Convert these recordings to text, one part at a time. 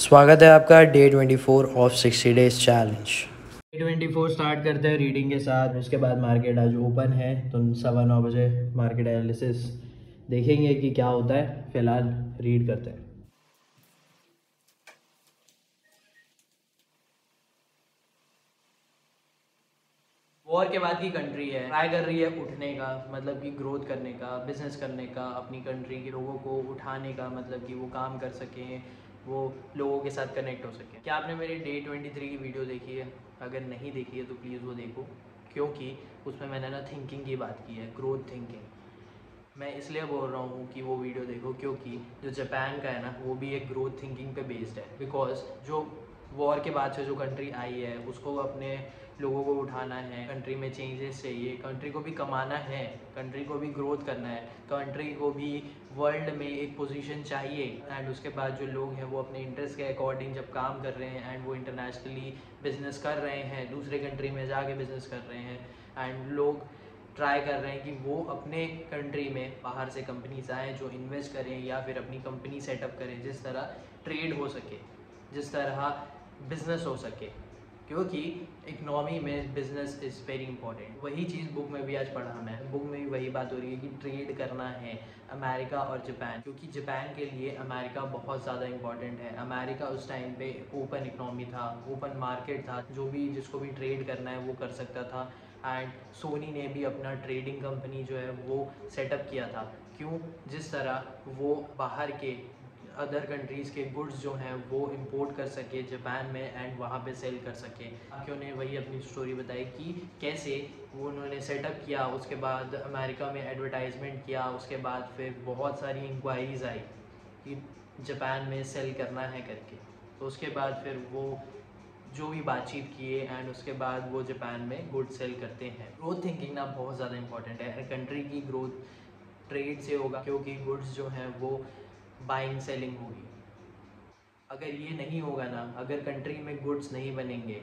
स्वागत है आपका day 24 of 60 days challenge. Day 24 start करते हैं रीडिंग के साथ। उसके बाद मार्केट आज ओपन है तो 9:15 बजे मार्केट एनालिसिस देखेंगे कि क्या होता है। फिलहाल रीड करते हैं। वॉर के बाद की कंट्री है, ट्राई कर रही है उठने का, मतलब कि ग्रोथ करने का, बिजनेस करने का, अपनी कंट्री के लोगों को उठाने का, मतलब कि वो काम कर सकें, वो लोगों के साथ कनेक्ट हो सकें। क्या आपने मेरी डे 23 की वीडियो देखी है? अगर नहीं देखी है तो प्लीज़ वो देखो, क्योंकि उसमें मैंने ना थिंकिंग की बात की है, ग्रोथ थिंकिंग। मैं इसलिए बोल रहा हूँ कि वो वीडियो देखो क्योंकि जो जापान का है ना वो भी एक ग्रोथ थिंकिंग पे बेस्ड है। बिकॉज जो वॉर के बाद से जो कंट्री आई है उसको अपने लोगों को उठाना है, कंट्री में चेंजेस चाहिए, कंट्री को भी कमाना है, कंट्री को भी ग्रोथ करना है, कंट्री को भी वर्ल्ड में एक पोजीशन चाहिए। एंड उसके बाद जो लोग हैं वो अपने इंटरेस्ट के अकॉर्डिंग जब काम कर रहे हैं एंड वो इंटरनेशनली बिजनेस कर रहे हैं, दूसरे कंट्री में जाके बिजनेस कर रहे हैं, एंड लोग ट्राई कर रहे हैं कि वो अपने कंट्री में बाहर से कंपनीज आएँ जो इन्वेस्ट करें या फिर अपनी कंपनी सेटअप करें, जिस तरह ट्रेड हो सके, जिस तरह बिजनेस हो सके, क्योंकि इकनॉमी में बिजनेस इज़ वेरी इंपॉर्टेंट। वही चीज़ बुक में भी आज पढ़ा मैं, बुक में भी वही बात हो रही है कि ट्रेड करना है अमेरिका और जापान, क्योंकि जापान के लिए अमेरिका बहुत ज़्यादा इंपॉर्टेंट है। अमेरिका उस टाइम पे ओपन इकनॉमी था, ओपन मार्केट था, जो भी जिसको भी ट्रेड करना है वो कर सकता था। एंड सोनी ने भी अपना ट्रेडिंग कंपनी जो है वो सेटअप किया था। क्यों? जिस तरह वो बाहर के अदर कंट्रीज़ के गुड्स जो हैं वो इंपोर्ट कर सके जापान में एंड वहाँ पे सेल कर सके। आकियो ने वही अपनी स्टोरी बताई कि कैसे वो उन्होंने सेटअप किया, उसके बाद अमेरिका में एडवर्टाइजमेंट किया, उसके बाद फिर बहुत सारी इंक्वायरीज़ आई कि जापान में सेल करना है करके। तो उसके बाद फिर वो जो भी बातचीत किए एंड उसके बाद वो जापान में गुड सेल करते हैं। ग्रोथ थिंकिंग ना बहुत ज़्यादा इंपॉर्टेंट है। कंट्री की ग्रोथ ट्रेड से होगा, क्योंकि गुड्स जो हैं वो बाइंग सेलिंग होगी। अगर ये नहीं होगा ना, अगर कंट्री में गुड्स नहीं बनेंगे,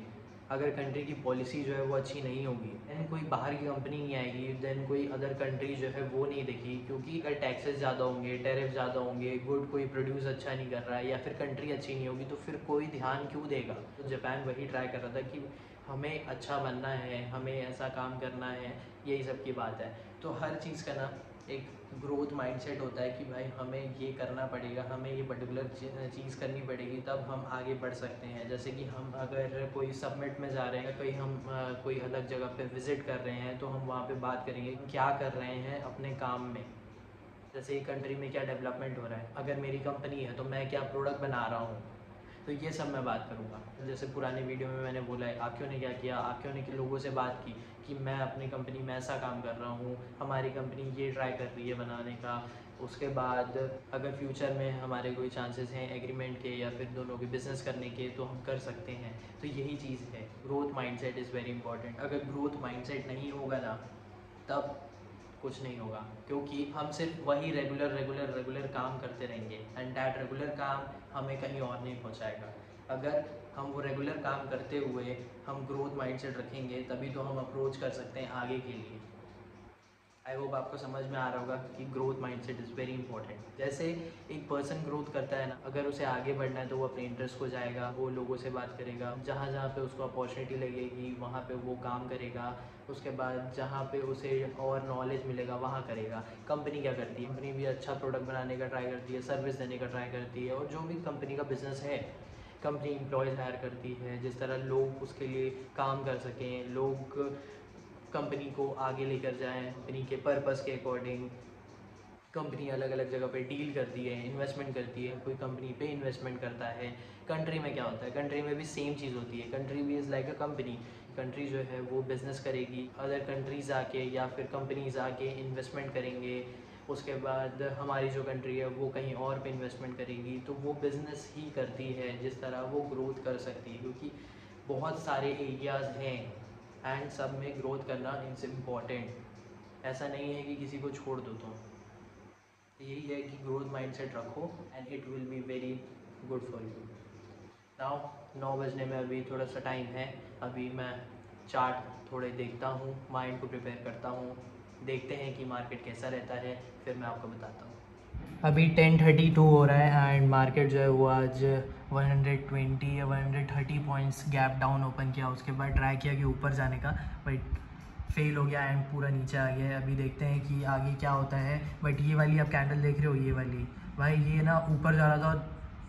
अगर कंट्री की पॉलिसी जो है वो अच्छी नहीं होगी, देन कोई बाहर की कंपनी नहीं आएगी, देन कोई अदर कंट्री जो है वो नहीं देखेगी। क्योंकि अगर टैक्सेस ज़्यादा होंगे, टैरिफ ज़्यादा होंगे, गुड कोई प्रोड्यूस अच्छा नहीं कर रहा है या फिर कंट्री अच्छी नहीं होगी, तो फिर कोई ध्यान क्यों देगा? तो जापान वही ट्राई कर रहा था कि हमें अच्छा बनना है, हमें ऐसा काम करना है, यही सब की बात है। तो हर चीज़ का ना एक ग्रोथ माइंडसेट होता है कि भाई हमें ये करना पड़ेगा, हमें ये पर्टिकुलर चीज़ करनी पड़ेगी, तब हम आगे बढ़ सकते हैं। जैसे कि हम अगर कोई सबमिट में जा रहे हैं, कहीं हम कोई अलग जगह पे विज़िट कर रहे हैं, तो हम वहाँ पे बात करेंगे क्या कर रहे हैं अपने काम में, जैसे कंट्री में क्या डेवलपमेंट हो रहा है। अगर मेरी कंपनी है तो मैं क्या प्रोडक्ट बना रहा हूँ, तो ये सब मैं बात करूँगा। जैसे पुराने वीडियो में मैंने बोला है आकियो ने क्या किया, आकियो ने लोगों से बात की कि मैं अपनी कंपनी में ऐसा काम कर रहा हूँ, हमारी कंपनी ये ट्राई कर रही है बनाने का। उसके बाद अगर फ्यूचर में हमारे कोई चांसेस हैं एग्रीमेंट के या फिर दोनों के बिज़नेस करने के, तो हम कर सकते हैं। तो यही चीज़ है, growth mindset is very important. अगर ग्रोथ माइंडसेट नहीं होगा ना, तब कुछ नहीं होगा, क्योंकि हम सिर्फ वही रेगुलर रेगुलर रेगुलर काम करते रहेंगे एंड दैट रेगुलर काम हमें कहीं और नहीं पहुंचाएगा। अगर हम वो रेगुलर काम करते हुए हम ग्रोथ माइंडसेट रखेंगे, तभी तो हम अप्रोच कर सकते हैं आगे के लिए। आई होप आपको समझ में आ रहा होगा कि growth mindset is very important. जैसे एक पर्सन ग्रोथ करता है ना, अगर उसे आगे बढ़ना है तो वो अपने इंटरेस्ट को जाएगा, वो लोगों से बात करेगा, जहाँ जहाँ पे उसको अपॉर्चुनिटी लगेगी वहाँ पे वो काम करेगा। उसके बाद जहाँ पे उसे और नॉलेज मिलेगा वहाँ करेगा। कंपनी क्या करती है? कंपनी भी अच्छा प्रोडक्ट बनाने का ट्राई करती है, सर्विस देने का ट्राई करती है, और जो भी कंपनी का बिजनेस है, कंपनी एम्प्लॉयज़ हायर करती है जिस तरह लोग उसके लिए काम कर सकें, लोग कंपनी को आगे लेकर जाएं कंपनी के पर्पस के अकॉर्डिंग। कंपनी अलग अलग जगह पे डील करती है, इन्वेस्टमेंट करती है, कोई कंपनी पे इन्वेस्टमेंट करता है। कंट्री में क्या होता है? कंट्री में भी सेम चीज़ होती है, कंट्री भी is like a company. Country जो है वो बिज़नेस करेगी, अदर कंट्रीज़ आके या फिर कंपनीज आके इन्वेस्टमेंट करेंगे। उसके बाद हमारी जो कंट्री है वो कहीं और पे इन्वेस्टमेंट करेगी, तो वो बिज़नेस ही करती है जिस तरह वो ग्रोथ कर सकती है, क्योंकि बहुत सारे एरियाज़ हैं एंड सब में ग्रोथ करना इट्स इम्पॉर्टेंट। ऐसा नहीं है कि किसी को छोड़ दो। तो यही है कि ग्रोथ माइंडसेट रखो and it will be very good for you. Now 9 बजने में अभी थोड़ा सा टाइम है, अभी मैं चार्ट थोड़े देखता हूँ, माइंड को प्रिपेयर करता हूँ, देखते हैं कि मार्केट कैसा रहता है, फिर मैं आपको बताता हूँ। अभी 10:32 हो रहा है एंड मार्केट जो है वो आज 120 या 130 पॉइंट्स गैप डाउन ओपन किया। उसके बाद ट्राई किया कि ऊपर जाने का, बट फेल हो गया एंड पूरा नीचे आ गया है। अभी देखते हैं कि आगे क्या होता है। बट ये वाली आप कैंडल देख रहे हो, ये वाली भाई, ये ना ऊपर जा रहा था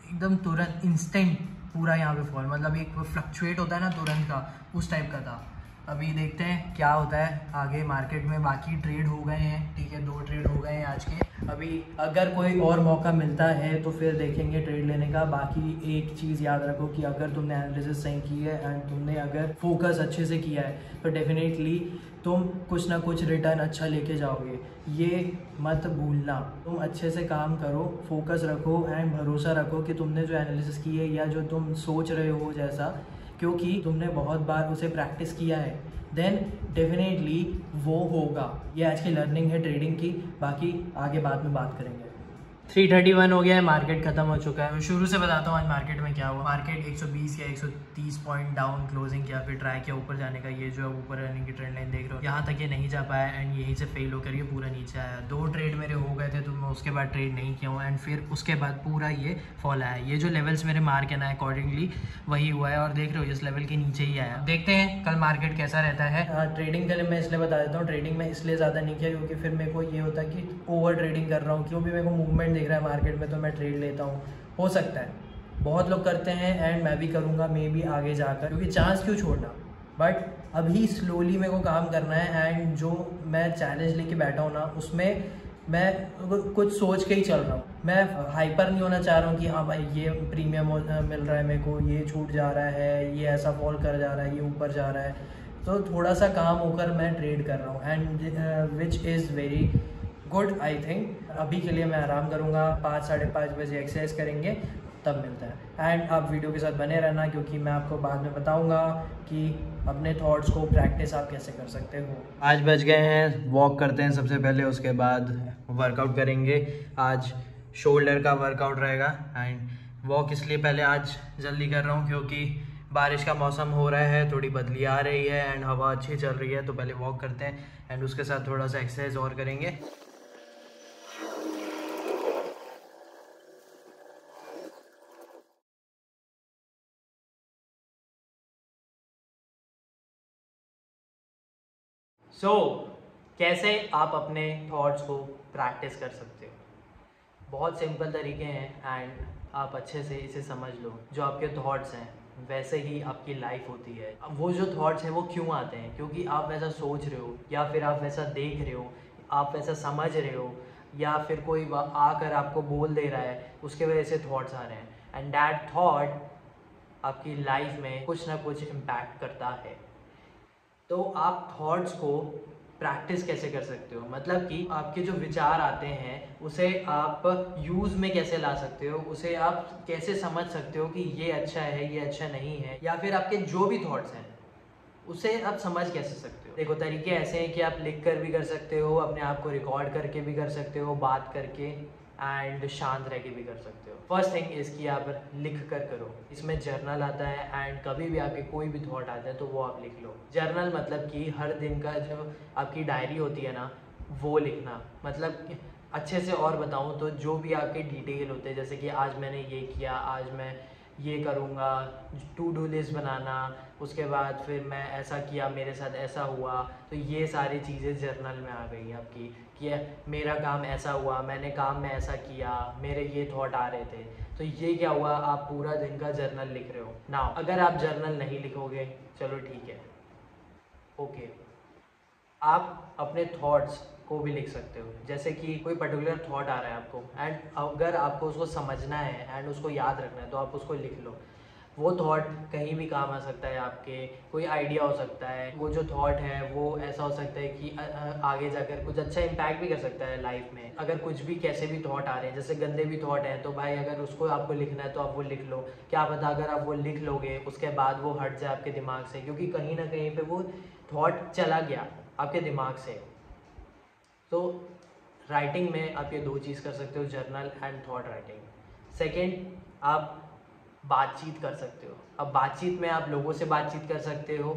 एकदम तुरंत इंस्टेंट पूरा यहाँ पे फॉल, मतलब एक फ्लक्चुएट होता है ना तुरंत का, उस टाइप का था। अभी देखते हैं क्या होता है आगे मार्केट में। बाकी ट्रेड हो गए हैं, ठीक है, 2 ट्रेड हो गए हैं आज के। अभी अगर कोई और मौका मिलता है तो फिर देखेंगे ट्रेड लेने का। बाकी एक चीज़ याद रखो कि अगर तुमने एनालिसिस सही की है एंड तुमने अगर फोकस अच्छे से किया है तो डेफिनेटली तुम कुछ ना कुछ रिटर्न अच्छा लेके जाओगे। ये मत भूलना, तुम अच्छे से काम करो, फोकस रखो एंड भरोसा रखो कि तुमने जो एनालिसिस की है या जो तुम सोच रहे हो जैसा, क्योंकि तुमने बहुत बार उसे प्रैक्टिस किया है, देन डेफिनेटली वो होगा। ये आज की लर्निंग है ट्रेडिंग की, बाकी आगे बाद में बात करेंगे। 3:31 हो गया है, मार्केट खत्म हो चुका है। मैं शुरू से बताता हूँ आज मार्केट में क्या हुआ। मार्केट 120 या 130 पॉइंट डाउन क्लोजिंग किया, फिर ट्राई किया ऊपर जाने का। ये जो है ऊपर रनिंग की ट्रेंड लाइन देख रहे हो, यहाँ तक ये नहीं जा पाया एंड यहीं से फेल होकर ये पूरा नीचे आया। 2 ट्रेड मेरे हो गए थे तो मैं उसके बाद ट्रेड नहीं किया हूँ एंड फिर उसके बाद पूरा ये फॉल आया। ये जो लेवल्स मेरे मार्क है ना अकॉर्डिंगली वही हुआ है और देख रहे हो इस लेवल के नीचे ही आया। देखते हैं कल मार्केट कैसा रहता है। ट्रेडिंग के लिए मैं इसलिए बता देता हूँ, ट्रेडिंग में इसलिए ज़्यादा नहीं किया क्योंकि फिर मेरे को ये होता है कि ओवर ट्रेडिंग कर रहा हूँ। क्यों भी मेरे को मूवमेंट दिख रहा है मार्केट में तो मैं ट्रेड लेता हूँ। हो सकता है बहुत लोग करते हैं एंड मैं भी करूँगा मे बी आगे जाकर, क्योंकि चांस क्यों छोड़ना। बट अभी स्लोली मेरे को काम करना है एंड जो मैं चैलेंज लेके बैठा हूँ ना उसमें मैं कुछ सोच के ही चल रहा हूँ। मैं हाइपर नहीं होना चाह रहा हूँ कि हाँ भाई ये प्रीमियम मिल रहा है मेरे को, ये छूट जा रहा है, ये ऐसा फॉल कर जा रहा है, ये ऊपर जा रहा है। तो थोड़ा सा काम होकर मैं ट्रेड कर रहा हूँ and which is very good I think. अभी के लिए मैं आराम करूँगा, 5 साढ़े 5 बजे एक्सरसाइज करेंगे, तब मिलता है। एंड आप वीडियो के साथ बने रहना क्योंकि मैं आपको बाद में बताऊंगा कि अपने थॉट्स को प्रैक्टिस आप कैसे कर सकते हो। 5 बज गए हैं, वॉक करते हैं सबसे पहले, उसके बाद वर्कआउट करेंगे। आज शोल्डर का वर्कआउट रहेगा एंड वॉक इसलिए पहले आज जल्दी कर रहा हूँ क्योंकि बारिश का मौसम हो रहा है, थोड़ी बदली आ रही है एंड हवा अच्छी चल रही है, तो पहले वॉक करते हैं एंड उसके साथ थोड़ा सा एक्सरसाइज और करेंगे। कैसे आप अपने थॉट्स को प्रैक्टिस कर सकते हो? बहुत सिंपल तरीके हैं एंड आप अच्छे से इसे समझ लो। जो आपके थॉट्स हैं वैसे ही आपकी लाइफ होती है। अब वो जो थॉट्स हैं वो क्यों आते हैं? क्योंकि आप वैसा सोच रहे हो या फिर आप वैसा देख रहे हो, आप वैसा समझ रहे हो, या फिर कोई आकर आपको बोल दे रहा है, उसके वजह से थॉट्स आ रहे हैं एंड दैट थॉट आपकी लाइफ में कुछ ना कुछ इम्पैक्ट करता है। तो आप थॉट्स को प्रैक्टिस कैसे कर सकते हो? मतलब कि आपके जो विचार आते हैं उसे आप यूज़ में कैसे ला सकते हो, उसे आप कैसे समझ सकते हो कि ये अच्छा है, ये अच्छा नहीं है, या फिर आपके जो भी थॉट्स हैं उसे आप समझ कैसे सकते हो? देखो तरीके ऐसे हैं कि आप लिख कर भी कर सकते हो, अपने आप को रिकॉर्ड करके भी कर सकते हो, बात करके एंड शांत रह के भी कर सकते हो। फर्स्ट थिंग इज़ कि आप लिख कर करो। इसमें जर्नल आता है एंड कभी भी आपके कोई भी थॉट आता है तो वो आप लिख लो। जर्नल मतलब कि हर दिन का जो आपकी डायरी होती है ना वो लिखना। मतलब अच्छे से और बताऊँ तो जो भी आपके डिटेल होते हैं, जैसे कि आज मैंने ये किया, आज मैं ये करूँगा, टू डू लिस्ट बनाना, उसके बाद फिर मैं ऐसा किया, मेरे साथ ऐसा हुआ, तो ये सारी चीज़ें जर्नल में आ गई आपकी कि मेरा काम ऐसा हुआ, मैंने काम में ऐसा किया, मेरे ये थॉट आ रहे थे। तो ये क्या हुआ, आप पूरा दिन का जर्नल लिख रहे हो ना। अगर आप जर्नल नहीं लिखोगे, चलो ठीक है, ओके, आप अपने थॉट्स को भी लिख सकते हो। जैसे कि कोई पर्टिकुलर थॉट आ रहा है आपको एंड अगर आपको उसको समझना है एंड उसको याद रखना है तो आप उसको लिख लो। वो थॉट कहीं भी काम आ सकता है आपके, कोई आइडिया हो सकता है। वो जो थॉट है वो ऐसा हो सकता है कि आगे जाकर कुछ अच्छा इम्पैक्ट भी कर सकता है लाइफ में। अगर कुछ भी कैसे भी थॉट आ रहे हैं, जैसे गंदे भी थॉट हैं, तो भाई अगर उसको आपको लिखना है तो आप वो लिख लो। क्या पता अगर आप वो लिख लोगे उसके बाद वो हट जाए आपके दिमाग से, क्योंकि कहीं ना कहीं पे वो थॉट चला गया आपके दिमाग से। तो राइटिंग में आप ये 2 चीज़ कर सकते हो, journal and thought writing. Second, आप बातचीत कर सकते हो। अब बातचीत में आप लोगों से बातचीत कर सकते हो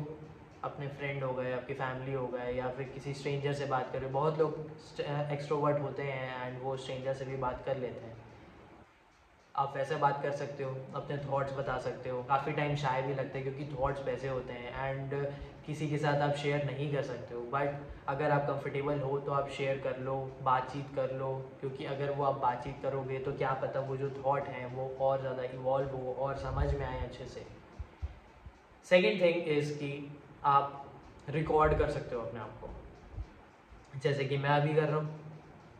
अपने फ्रेंड हो गए, आपकी फैमिली हो गए, या फिर किसी स्ट्रेंजर से बात कर रहे हो। बहुत लोग एक्सट्रोवर्ट होते हैं एंड वो स्ट्रेंजर से भी बात कर लेते हैं। आप वैसे बात कर सकते हो, अपने थॉट्स बता सकते हो। काफ़ी टाइम शाय भी लगता है क्योंकि थॉट्स वैसे होते हैं एंड किसी के साथ आप शेयर नहीं कर सकते हो, बट अगर आप कंफर्टेबल हो तो आप शेयर कर लो, बातचीत कर लो, क्योंकि अगर वो आप बातचीत करोगे तो क्या पता वो जो थॉट हैं वो और ज़्यादा इवॉल्व हो और समझ में आए अच्छे से। सेकेंड थिंग इज़ कि आप रिकॉर्ड कर सकते हो अपने आप को, जैसे कि मैं अभी कर रहा हूँ।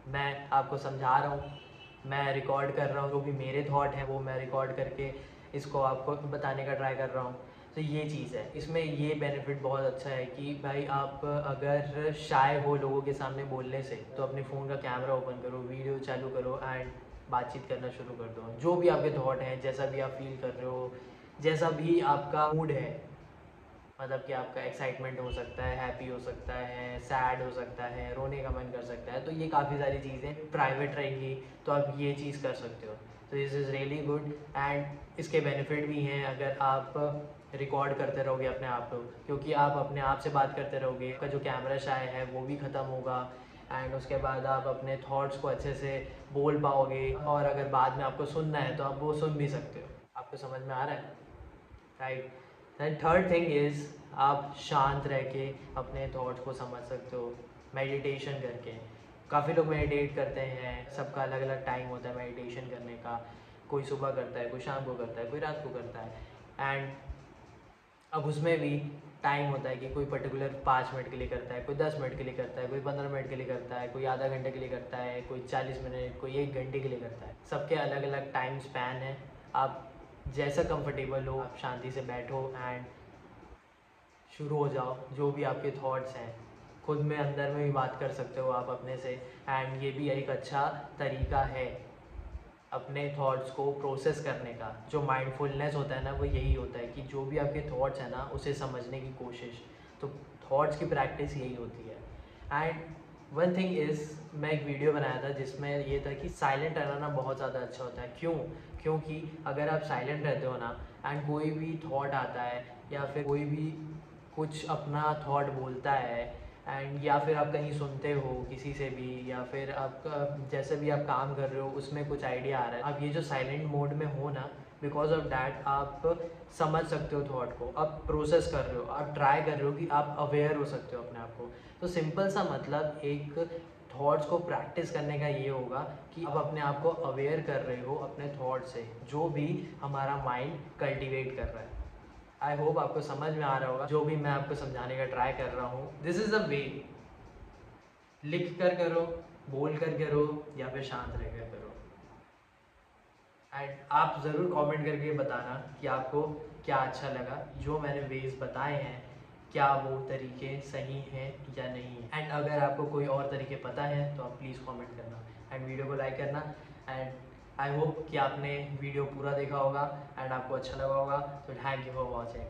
मैं आपको समझा रहा हूँ, मैं रिकॉर्ड कर रहा हूँ, जो भी मेरे थॉट हैं वो मैं रिकॉर्ड करके इसको आपको बताने का ट्राई कर रहा हूँ। तो ये चीज़ है, इसमें ये बेनिफिट बहुत अच्छा है कि भाई आप अगर शाय हो लोगों के सामने बोलने से, तो अपने फ़ोन का कैमरा ओपन करो, वीडियो चालू करो एंड बातचीत करना शुरू कर दो। जो भी आपके थॉट हैं, जैसा भी आप फील कर रहे हो, जैसा भी आपका मूड है, मतलब कि आपका एक्साइटमेंट हो सकता है, हैप्पी हो सकता है, सैड हो सकता है, रोने का मन कर सकता है, तो ये काफ़ी सारी चीज़ें प्राइवेट रहेंगी, तो आप ये चीज़ कर सकते हो। तो this is really good and इसके बेनिफिट भी हैं अगर आप रिकॉर्ड करते रहोगे अपने आप को, क्योंकि आप अपने आप से बात करते रहोगे, आपका जो कैमरा शाय है वो भी ख़त्म होगा एंड उसके बाद आप अपने थॉट्स को अच्छे से बोल पाओगे, और अगर बाद में आपको सुनना है तो आप वो सुन भी सकते हो। आपको समझ में आ रहा है, right? Then third thing is आप शांत रह के अपने थॉट्स को समझ सकते हो मेडिटेशन करके। काफ़ी लोग मेडिटेट करते हैं, सबका अलग अलग टाइम होता है मेडिटेशन करने का। कोई सुबह करता है, कोई शाम को करता है, कोई रात को करता है एंड अब उसमें भी टाइम होता है कि कोई पर्टिकुलर 5 मिनट के लिए करता है, कोई 10 मिनट के लिए करता है, कोई 15 मिनट के लिए करता है, कोई आधा घंटे के लिए करता है, कोई 40 मिनट, कोई 1 घंटे के लिए करता है। सबके अलग अलग टाइम स्पैन है। आप जैसा कंफर्टेबल हो, आप शांति से बैठो एंड शुरू हो जाओ। जो भी आपके थॉट्स हैं, खुद में अंदर में भी बात कर सकते हो आप अपने से, एंड ये भी एक अच्छा तरीका है अपने थॉट्स को प्रोसेस करने का। जो माइंडफुलनेस होता है ना, वो यही होता है कि जो भी आपके थॉट्स हैं ना, उसे समझने की कोशिश। तो थॉट्स की प्रैक्टिस यही होती है। एंड वन थिंग इज़, मैं एक वीडियो बनाया था जिसमें ये था कि साइलेंट रहना ना बहुत ज़्यादा अच्छा होता है। क्यों? क्योंकि अगर आप साइलेंट रहते हो ना एंड कोई भी थॉट आता है या फिर कोई भी कुछ अपना थॉट बोलता है एंड या फिर आप कहीं सुनते हो किसी से भी, या फिर आपका जैसे भी आप काम कर रहे हो उसमें कुछ आइडिया आ रहा है, आप ये जो साइलेंट मोड में हो ना, बिकॉज ऑफ डैट आप समझ सकते हो थॉट को, आप प्रोसेस कर रहे हो, आप ट्राई कर रहे हो कि आप अवेयर हो सकते हो अपने आप को। तो सिंपल सा मतलब एक थॉट्स को प्रैक्टिस करने का ये होगा कि आप अपने आप को अवेयर कर रहे हो अपने थॉट से, जो भी हमारा माइंड कल्टिवेट कर रहा है। आई होप आपको समझ में आ रहा होगा जो भी मैं आपको समझाने का ट्राई कर रहा हूँ। दिस इज़ द वे, लिख कर करो, बोल कर करो, या फिर शांत रह कर करो। एंड आप ज़रूर कमेंट करके बताना कि आपको क्या अच्छा लगा, जो मैंने वेज बताए हैं क्या वो तरीके सही हैं या नहीं है। एंड अगर आपको कोई और तरीके पता है तो आप प्लीज़ कमेंट करना एंड वीडियो को लाइक करना। एंड आई होप कि आपने वीडियो पूरा देखा होगा एंड आपको अच्छा लगा होगा। तो थैंक यू फॉर वॉचिंग।